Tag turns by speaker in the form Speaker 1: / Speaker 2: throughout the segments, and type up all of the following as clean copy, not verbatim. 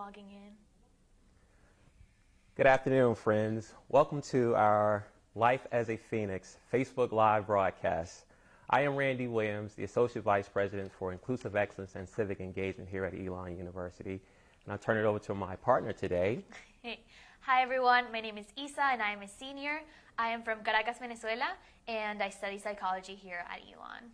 Speaker 1: logging in.
Speaker 2: Good afternoon, friends. Welcome to our Life as a Phoenix Facebook Live broadcast. I am Randy Williams, the Associate Vice President for Inclusive Excellence and Civic Engagement here at Elon University. And I'll turn it over to my partner today.
Speaker 1: Hey. Hi everyone, my name is Isa and I am a senior. I am from Caracas, Venezuela, and I study psychology here at Elon.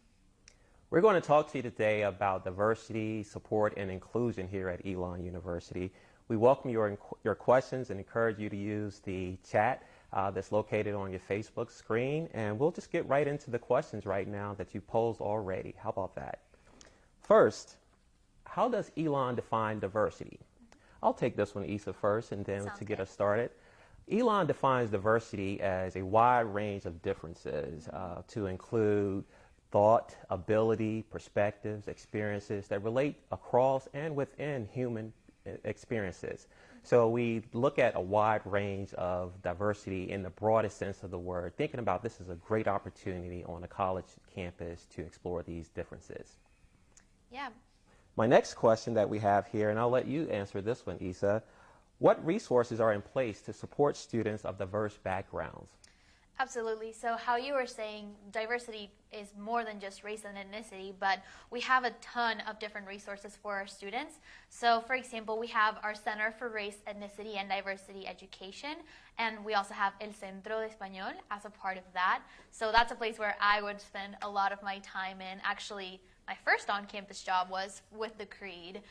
Speaker 2: We're going to talk to you today about diversity, support, and inclusion here at Elon University. We welcome your questions and encourage you to use the chat that's located on your Facebook screen, and we'll just get right into the questions right now that you posed already. How about that? First, how does Elon define diversity? I'll take this one, Isa, first, and then to get us started. Elon defines diversity as a wide range of differences to include thought, ability, perspectives, experiences that relate across and within human experiences. So we look at a wide range of diversity in the broadest sense of the word, thinking about this as a great opportunity on a college campus to explore these differences.
Speaker 1: Yeah.
Speaker 2: My next question that we have here, and I'll let you answer this one, Isa. What resources are in place to support students of diverse backgrounds?
Speaker 1: Absolutely. So how you were saying, diversity is more than just race and ethnicity, but we have a ton of different resources for our students. So for example, we have our Center for Race, Ethnicity, and Diversity Education, and we also have El Centro de Español as a part of that. So that's a place where I would spend a lot of my time in. Actually, my first on-campus job was with the Creed,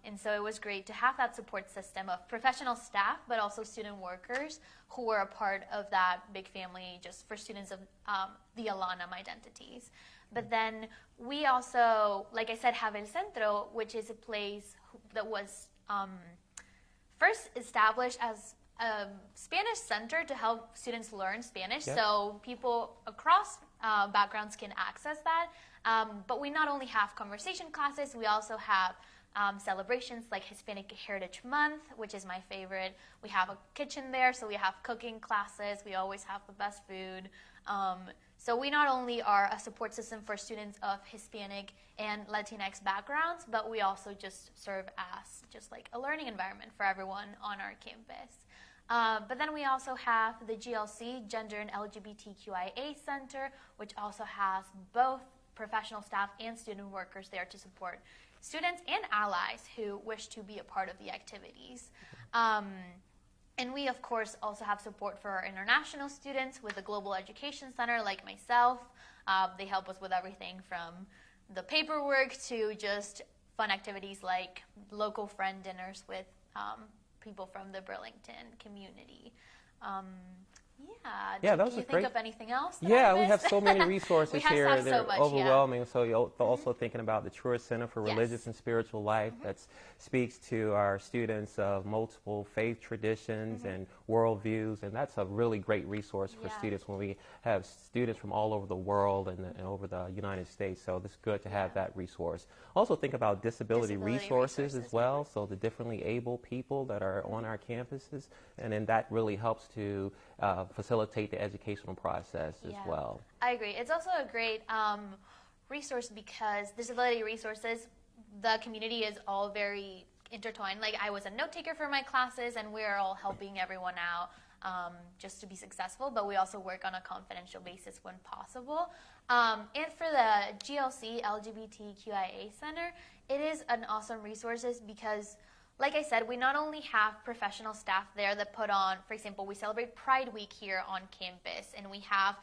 Speaker 1: and so it was great to have that support system of professional staff, but also student workers who were a part of that big family just for students of the Alana identities. But then we also, like I said, have El Centro, which is a place that was first established as a Spanish center to help students learn Spanish, so people across backgrounds can access that. But we not only have conversation classes, we also have celebrations like Hispanic Heritage Month, which is my favorite. We have a kitchen there, so we have cooking classes. We always have the best food. So we not only are a support system for students of Hispanic and Latinx backgrounds, but we also just serve as just like a learning environment for everyone on our campus. But then we also have the GLC, Gender and LGBTQIA Center, which also has both professional staff and student workers there to support students and allies who wish to be a part of the activities. And we, of course, also have support for our international students with the Global Education Center, like myself. They help us with everything from the paperwork to just fun activities like local friend dinners with people from the Burlington community.
Speaker 2: Yeah,
Speaker 1: can you think of anything else?
Speaker 2: Yeah, we have so many resources here. They're
Speaker 1: much,
Speaker 2: overwhelming.
Speaker 1: Yeah.
Speaker 2: So you're also thinking about the Truist Center for Religious and Spiritual Life that speaks to our students of multiple faith traditions and worldviews, and that's a really great resource for students when we have students from all over the world and over the United States. So it's good to have that resource. Also think about disability resources as well, so the differently able people that are on our campuses, and then that really helps to facilitate the educational process as well.
Speaker 1: I agree. It's also a great resource because disability resources, the community is all very intertwined. Like I was a note taker for my classes and we're all helping everyone out just to be successful, but we also work on a confidential basis when possible. And for the GLC LGBTQIA Center, it is an awesome resource because like I said, we not only have professional staff there that put on, for example, we celebrate Pride Week here on campus, and we have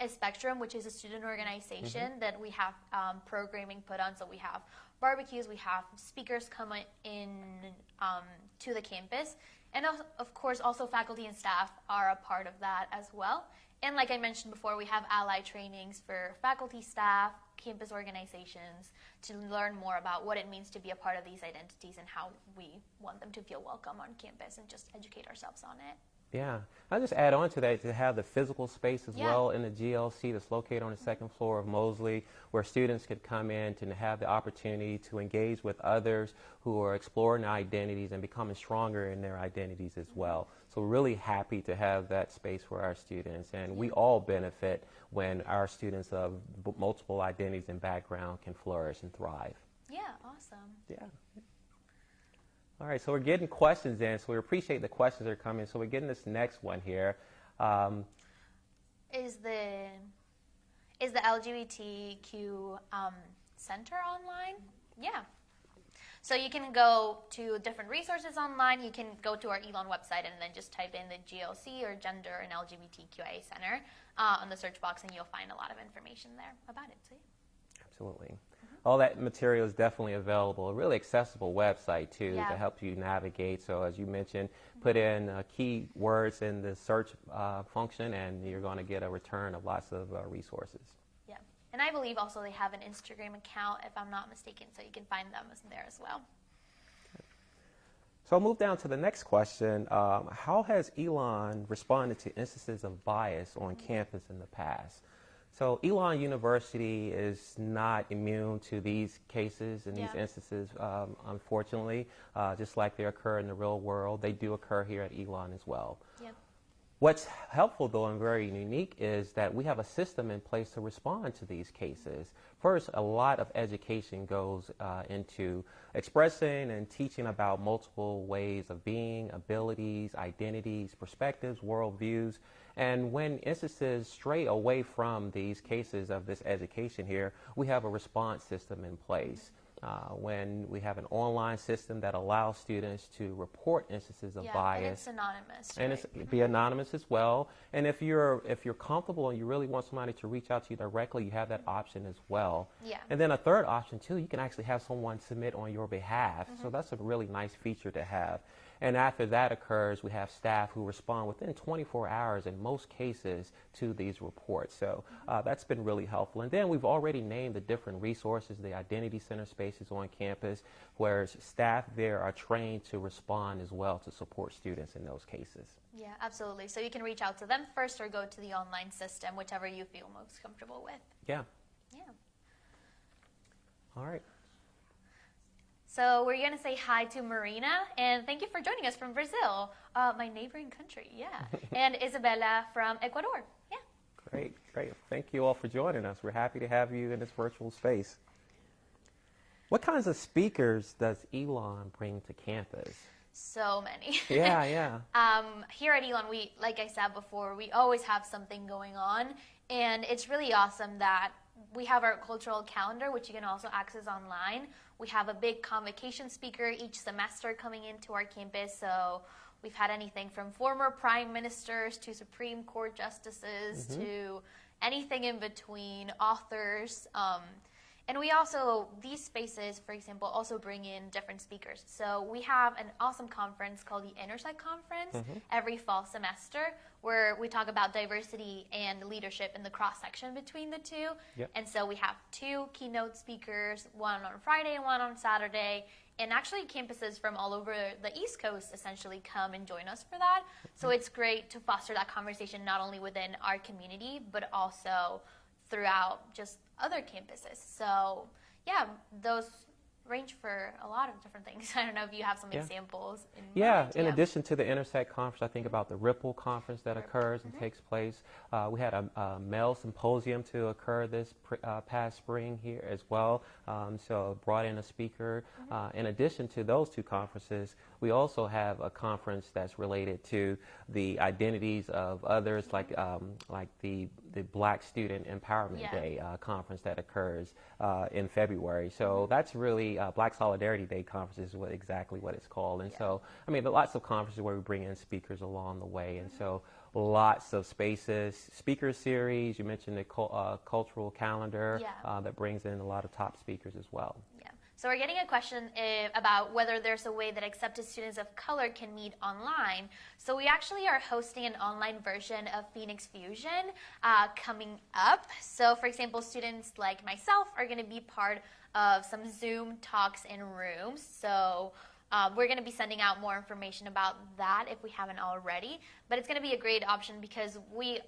Speaker 1: a Spectrum, which is a student organization that we have programming put on. So we have barbecues, we have speakers come in to the campus, and of course also faculty and staff are a part of that as well. And like I mentioned before, we have ally trainings for faculty, staff, campus organizations to learn more about what it means to be a part of these identities and how we want them to feel welcome on campus and just educate ourselves on it.
Speaker 2: Yeah, I'll just add on to that to have the physical space as well in the GLC that's located on the second floor of Mosley, where students could come in to have the opportunity to engage with others who are exploring their identities and becoming stronger in their identities as well. So we're really happy to have that space for our students, and we all benefit when our students of multiple identities and background can flourish and thrive.
Speaker 1: Yeah, awesome.
Speaker 2: Yeah. All right, so we're getting questions in, so we appreciate the questions that are coming. So we're getting this next one here.
Speaker 1: Is the LGBTQ center online? Yeah. So you can go to different resources online. You can go to our Elon website and then just type in the GLC or Gender and LGBTQIA Center on the search box, and you'll find a lot of information there about it. So, yeah.
Speaker 2: Absolutely. All that material is definitely available. A really accessible website, too,
Speaker 1: Yeah.
Speaker 2: to help you navigate. So as you mentioned, put in key words in the search function, and you're going to get a return of lots of resources.
Speaker 1: Yeah. And I believe also they have an Instagram account, if I'm not mistaken, so you can find them there as well.
Speaker 2: So I'll move down to the next question. How has Elon responded to instances of bias on campus in the past? So Elon University is not immune to these cases and these instances, unfortunately, just like they occur in the real world. They do occur here at Elon as well.
Speaker 1: Yep.
Speaker 2: What's helpful, though, and very unique is that we have a system in place to respond to these cases. First, a lot of education goes into expressing and teaching about multiple ways of being, abilities, identities, perspectives, worldviews. And when instances stray away from these cases of this education here, we have a response system in place. When we have an online system that allows students to report instances of bias.
Speaker 1: And it's anonymous.
Speaker 2: And
Speaker 1: right?
Speaker 2: it's be anonymous as well. And if you're comfortable and you really want somebody to reach out to you directly, you have that option as well.
Speaker 1: Yeah.
Speaker 2: And then a third option too, you can actually have someone submit on your behalf. So that's a really nice feature to have. And after that occurs, we have staff who respond within 24 hours in most cases to these reports. So that's been really helpful. And then we've already named the different resources, the identity center spaces on campus, where staff there are trained to respond as well to support students in those cases.
Speaker 1: Yeah, absolutely. So you can reach out to them first or go to the online system, whichever you feel most comfortable with.
Speaker 2: Yeah.
Speaker 1: Yeah.
Speaker 2: All right.
Speaker 1: So we're going to say hi to Marina, and thank you for joining us from Brazil, my neighboring country, yeah. And Isabella from Ecuador, yeah.
Speaker 2: Great, great. Thank you all for joining us. We're happy to have you in this virtual space. What kinds of speakers does Elon bring to campus?
Speaker 1: So many.
Speaker 2: Yeah.
Speaker 1: Here at Elon, like I said before, we always have something going on, and it's really awesome that we have our cultural calendar, which you can also access online. We have a big convocation speaker each semester coming into our campus, so we've had anything from former prime ministers to Supreme Court justices to anything in between, authors. And we also, these spaces, for example, also bring in different speakers. So we have an awesome conference called the Intersect Conference every fall semester, where we talk about diversity and leadership in the cross-section between the two.
Speaker 2: Yep.
Speaker 1: And so we have two keynote speakers, one on Friday and one on Saturday. And actually campuses from all over the East Coast essentially come and join us for that. So it's great to foster that conversation not only within our community, but also throughout just other campuses. So yeah, those range for a lot of different things. I don't know if you have some examples in mind.
Speaker 2: In addition to the Intersect Conference, I think about the Ripple Conference that occurs and takes place. We had a male symposium to occur this past spring here as well. So brought in a speaker. In addition to those two conferences, we also have a conference that's related to the identities of others, like the Black Student Empowerment Day conference that occurs in February. So that's really Black Solidarity Day conference is exactly what it's called. And so, I mean, there are lots of conferences where we bring in speakers along the way. And so lots of spaces, speaker series. You mentioned the cultural calendar that brings in a lot of top speakers as well.
Speaker 1: Yeah. So we're getting a question about whether there's a way that accepted students of color can meet online. So we actually are hosting an online version of Phoenix Fusion coming up. So for example, students like myself are going to be part of some Zoom talks in rooms. So we're going to be sending out more information about that if we haven't already. But it's going to be a great option because we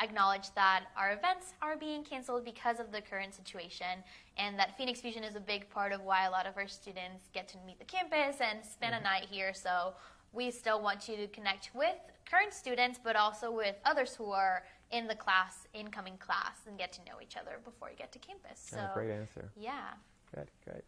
Speaker 1: acknowledge that our events are being canceled because of the current situation, and that Phoenix Fusion is a big part of why a lot of our students get to meet the campus and spend a night here. So we still want you to connect with current students, but also with others who are in the class, incoming class, and get to know each other before you get to campus. So
Speaker 2: great answer.
Speaker 1: Yeah.
Speaker 2: Good.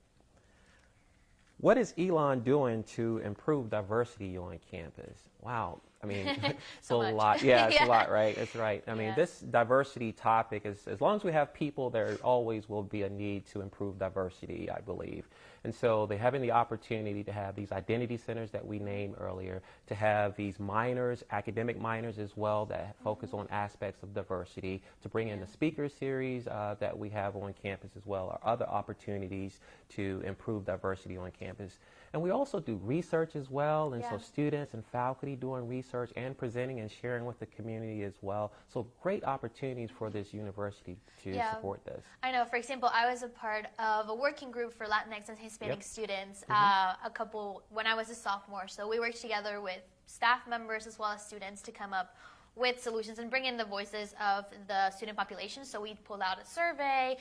Speaker 2: What is Elon doing to improve diversity on campus? Wow. I mean, it's
Speaker 1: So
Speaker 2: a
Speaker 1: much.
Speaker 2: lot. Yeah, it's
Speaker 1: Yeah.
Speaker 2: a lot, right? That's right. I mean,
Speaker 1: Yeah.
Speaker 2: this diversity topic is, as long as we have people, there always will be a need to improve diversity, I believe. And so they're having the opportunity to have these identity centers that we named earlier, to have these minors, academic minors as well, that focus on aspects of diversity, to bring in the speaker series that we have on campus as well, or other opportunities to improve diversity on campus. And we also do research as well, and so students and faculty doing research and presenting and sharing with the community as well. So great opportunities for this university to support this.
Speaker 1: I know, for example, I was a part of a working group for Latinx and Hispanic students when I was a sophomore. So we worked together with staff members as well as students to come up with solutions and bring in the voices of the student population. So we pulled out a survey,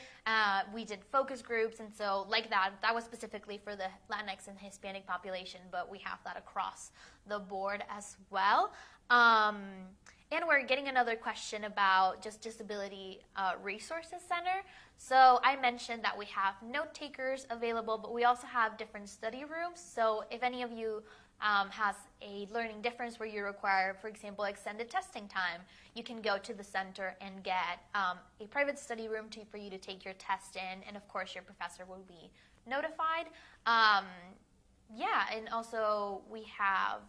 Speaker 1: we did focus groups, and so like that was specifically for the Latinx and Hispanic population, but we have that across the board as well. And we're getting another question about just Disability Resources Center. So I mentioned that we have note takers available, but we also have different study rooms. So if any of you has a learning difference where you require, for example, extended testing time, you can go to the center and get a private study room for you to take your test in, and of course your professor will be notified. And also we have,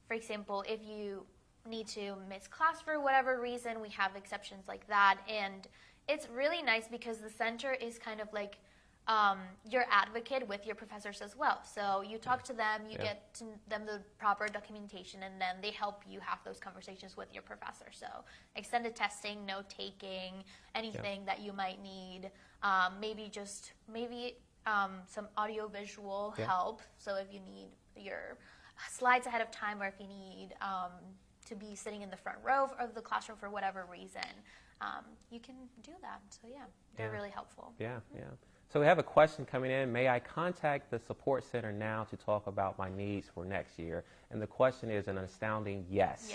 Speaker 1: for example, if you need to miss class for whatever reason, we have exceptions like that, and it's really nice because the center is kind of like your advocate with your professors as well. So you talk to them, you get to them the proper documentation, and then they help you have those conversations with your professor. So extended testing, note taking, anything that you might need, maybe some audio visual help. So if you need your slides ahead of time, or if you need to be sitting in the front row of the classroom for whatever reason, you can do that. So they're really helpful.
Speaker 2: So we have a question coming in. May I contact the support center now to talk about my needs for next year? And the question is an astounding yes.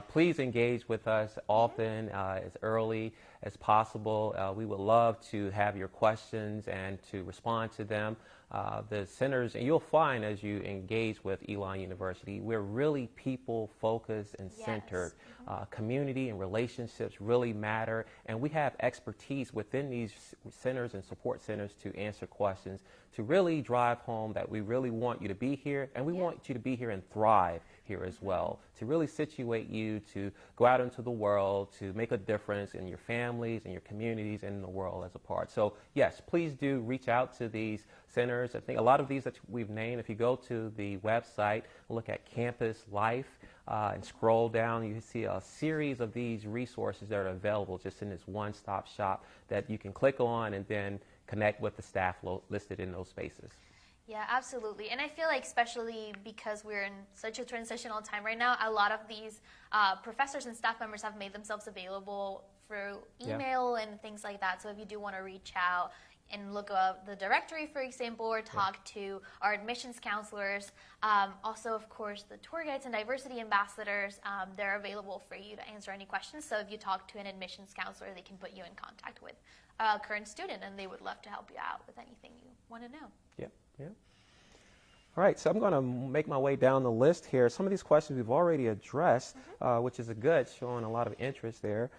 Speaker 2: Please engage with us often, as early as possible. We would love to have your questions and to respond to them. The centers, and you'll find as you engage with Elon University, we're really people-focused and centered. Community and relationships really matter, and we have expertise within these centers and support centers to answer questions, to really drive home that we really want you to be here, and we want you to be here and thrive here as well, to really situate you to go out into the world, to make a difference in your families and your communities and in the world as a part. So yes, please do reach out to these centers. I think a lot of these that we've named, if you go to the website, look at Campus Life, and scroll down, you see a series of these resources that are available just in this one-stop shop that you can click on and then connect with the staff listed in those spaces.
Speaker 1: Yeah, absolutely. And I feel like especially because we're in such a transitional time right now, a lot of these professors and staff members have made themselves available through email and things like that. So if you do want to reach out and look up the directory, for example, or talk to our admissions counselors. Also, of course, the tour guides and diversity ambassadors, they're available for you to answer any questions. So if you talk to an admissions counselor, they can put you in contact with a current student, and they would love to help you out with anything you want to know.
Speaker 2: All right, so I'm going to make my way down the list here. Some of these questions we've already addressed, which is a good, showing a lot of interest there.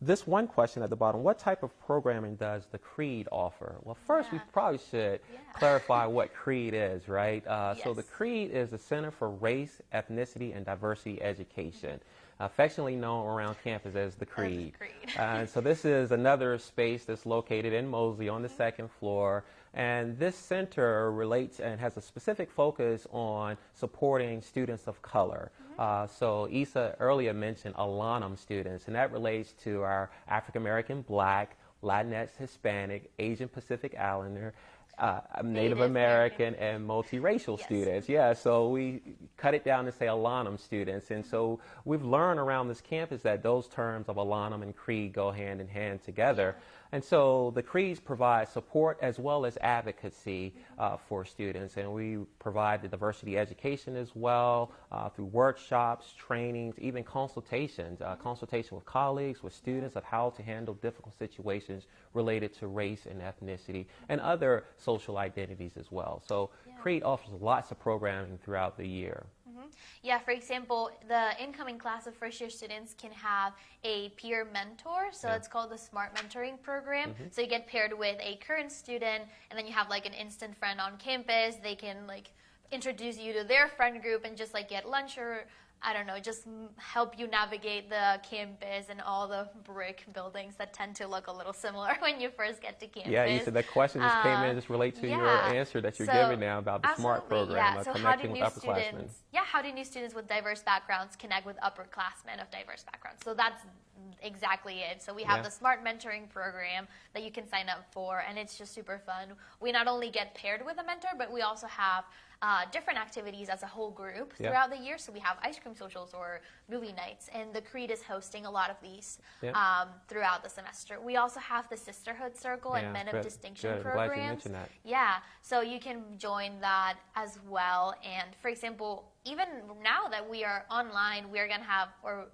Speaker 2: This one question at the bottom, what type of programming does the CREED offer? Well, first we probably should clarify what CREED is, right? So the CREED is the Center for Race, Ethnicity, and Diversity Education, affectionately known around campus as the CREED. So this is another space that's located in Mosley on the second floor. And this center relates and has a specific focus on supporting students of color. So Isa earlier mentioned Alonum students, and that relates to our African American, Black, Latinx, Hispanic, Asian Pacific Islander, Native American, and multiracial students. So we cut it down to say Alonum students. And so we've learned around this campus that those terms of Alonum and CREED go hand in hand together. And so the CREEDs provide support as well as advocacy for students, and we provide the diversity education as well through workshops, trainings, even consultations, consultation with colleagues, with students of how to handle difficult situations related to race and ethnicity, and other social identities as well. So CREATE offers lots of programming throughout the year.
Speaker 1: Yeah, for example, the incoming class of first-year students can have a peer mentor, so it's called the SMART mentoring program. So you get paired with a current student, and then you have like an instant friend on campus. They can like introduce you to their friend group and just like get lunch or I don't know, just help you navigate the campus and all the brick buildings that tend to look a little similar when you first get to campus.
Speaker 2: Yeah, you said that question just came in just relate to your answer that you're giving now about the SMART program,
Speaker 1: so
Speaker 2: connecting with upperclassmen.
Speaker 1: How do new students with diverse backgrounds connect with upperclassmen of diverse backgrounds? So that's exactly it. So we have the SMART mentoring program that you can sign up for, and it's just super fun. We not only get paired with a mentor, but we also have different activities as a whole group throughout the year. So we have ice cream socials or movie nights, and the CREATE is hosting a lot of these throughout the semester. We also have the Sisterhood Circle and Men of Distinction programs.
Speaker 2: Glad you mentioned that.
Speaker 1: Yeah, so you can join that as well. And for example, even now that we are online, we're going to have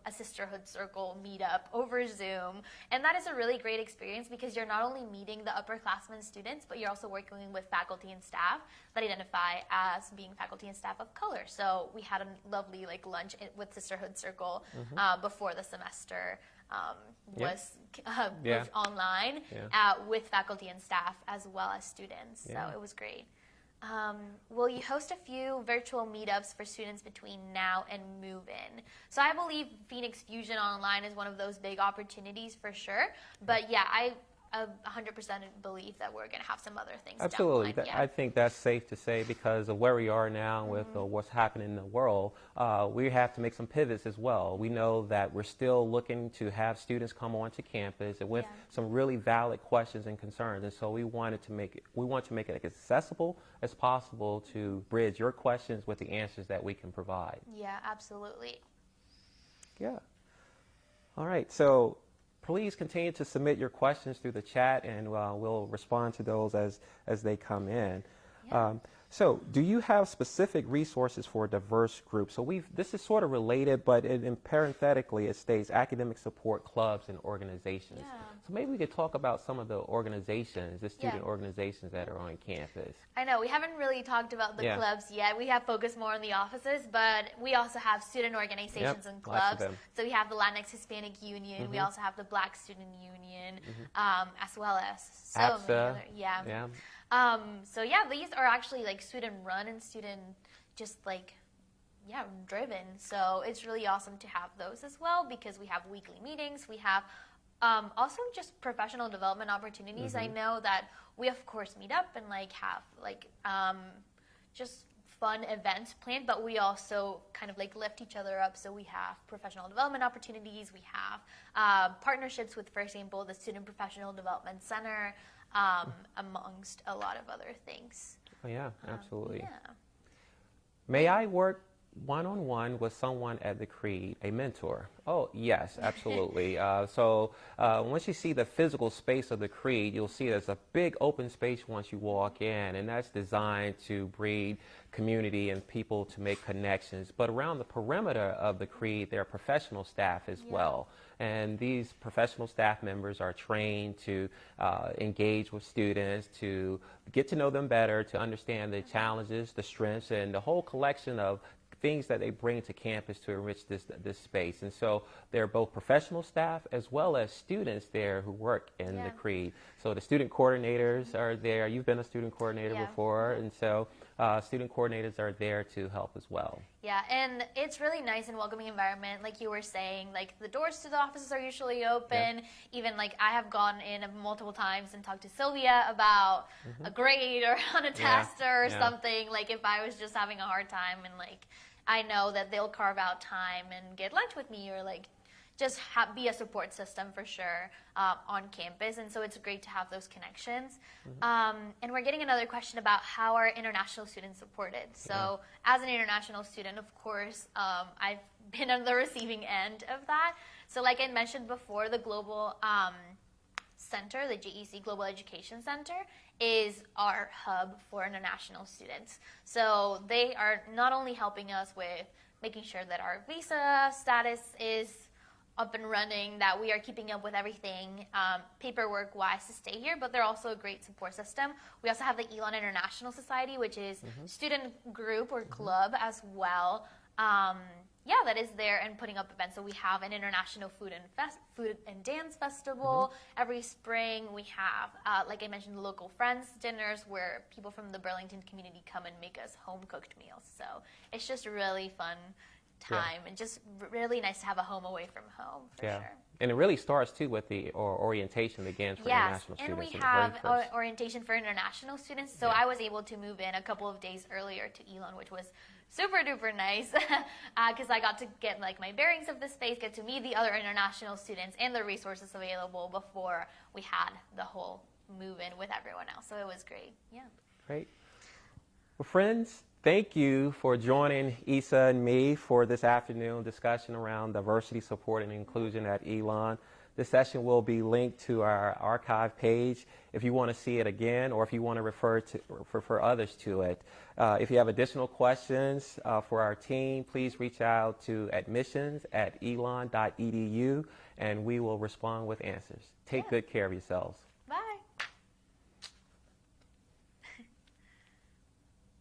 Speaker 1: a Sisterhood Circle meetup over Zoom. And that is a really great experience because you're not only meeting the upperclassmen students, but you're also working with faculty and staff that identify as being faculty and staff of color. So we had a lovely lunch with Sisterhood Circle before the semester was moved online with faculty and staff as well as students. So it was great. Will you host a few virtual meetups for students between now and move-in? So I believe Phoenix Fusion Online is one of those big opportunities for sure. But yeah, I 100% believe that we're going to have some other things.
Speaker 2: Absolutely.
Speaker 1: Down the line.
Speaker 2: I think that's safe to say because of where we are now with what's happening in the world. We have to make some pivots as well. We know that we're still looking to have students come onto campus and with some really valid questions and concerns. And so we want to make it as accessible as possible to bridge your questions with the answers that we can provide.
Speaker 1: Yeah, absolutely.
Speaker 2: Yeah. All right. So please continue to submit your questions through the chat, and we'll respond to those as they come in. Yeah. So do you have specific resources for diverse groups? So this is sort of related, but parenthetically it states academic support clubs and organizations. Yeah. So maybe we could talk about some of the organizations, the student organizations that are on campus.
Speaker 1: I know, we haven't really talked about the clubs yet. We have focused more on the offices, but we also have student organizations and clubs. So we have the Latinx Hispanic Union, we also have the Black Student Union, as well as so many other, so yeah, these are actually student run and student driven. So it's really awesome to have those as well because we have weekly meetings. We have also just professional development opportunities. I know that we of course meet up and have just fun events planned, but we also kind of lift each other up. So we have professional development opportunities. We have partnerships with, for example, the Student Professional Development Center, amongst a lot of other things.
Speaker 2: Oh, yeah, absolutely. May I work one-on-one with someone at the CREATE, a mentor? Oh, yes, absolutely. So once you see the physical space of the CREATE, you'll see there's a big open space once you walk in, and that's designed to breed community and people to make connections. But around the perimeter of the CREATE, there are professional staff as well. And these professional staff members are trained to engage with students, to get to know them better, to understand the challenges, the strengths, and the whole collection of things that they bring to campus to enrich this space. And so there are both professional staff as well as students there who work in the CREATE. So the student coordinators are there. You've been a student coordinator before, and so student coordinators are there to help as well.
Speaker 1: Yeah, and it's really nice and welcoming environment. Like you were saying, the doors to the offices are usually open. Even I have gone in multiple times and talked to Sylvia about a grade or on a test or something. If I was just having a hard time, and I know that they'll carve out time and get lunch with me or just be a support system for sure on campus. And so it's great to have those connections. And we're getting another question about how are international students supported. So as an international student, of course, I've been on the receiving end of that. So like I mentioned before, the Global Center, the GEC Global Education Center, is our hub for international students. So they are not only helping us with making sure that our visa status is up and running, that we are keeping up with everything paperwork-wise to stay here, but they're also a great support system. We also have the Elon International Society, which is student group or club as well. That is there and putting up events. So we have an international food and dance festival every spring. We have, like I mentioned, local friends dinners where people from the Burlington community come and make us home cooked meals. So it's just a really fun time and just really nice to have a home away from home for sure.
Speaker 2: And it really starts too with the orientation begins for international students.
Speaker 1: And we have orientation for international students. So I was able to move in a couple of days earlier to Elon, which was super duper nice because I got to get like my bearings of the space, get to meet the other international students and the resources available before we had the whole move in with everyone else. So it was great. Yeah.
Speaker 2: Great. Well, friends, thank you for joining Isa and me for this afternoon discussion around diversity, support, and inclusion at Elon. This session will be linked to our archive page if you want to see it again or if you want to refer others to it. If you have additional questions for our team, please reach out to admissions@elon.edu and we will respond with answers. Take good care of yourselves.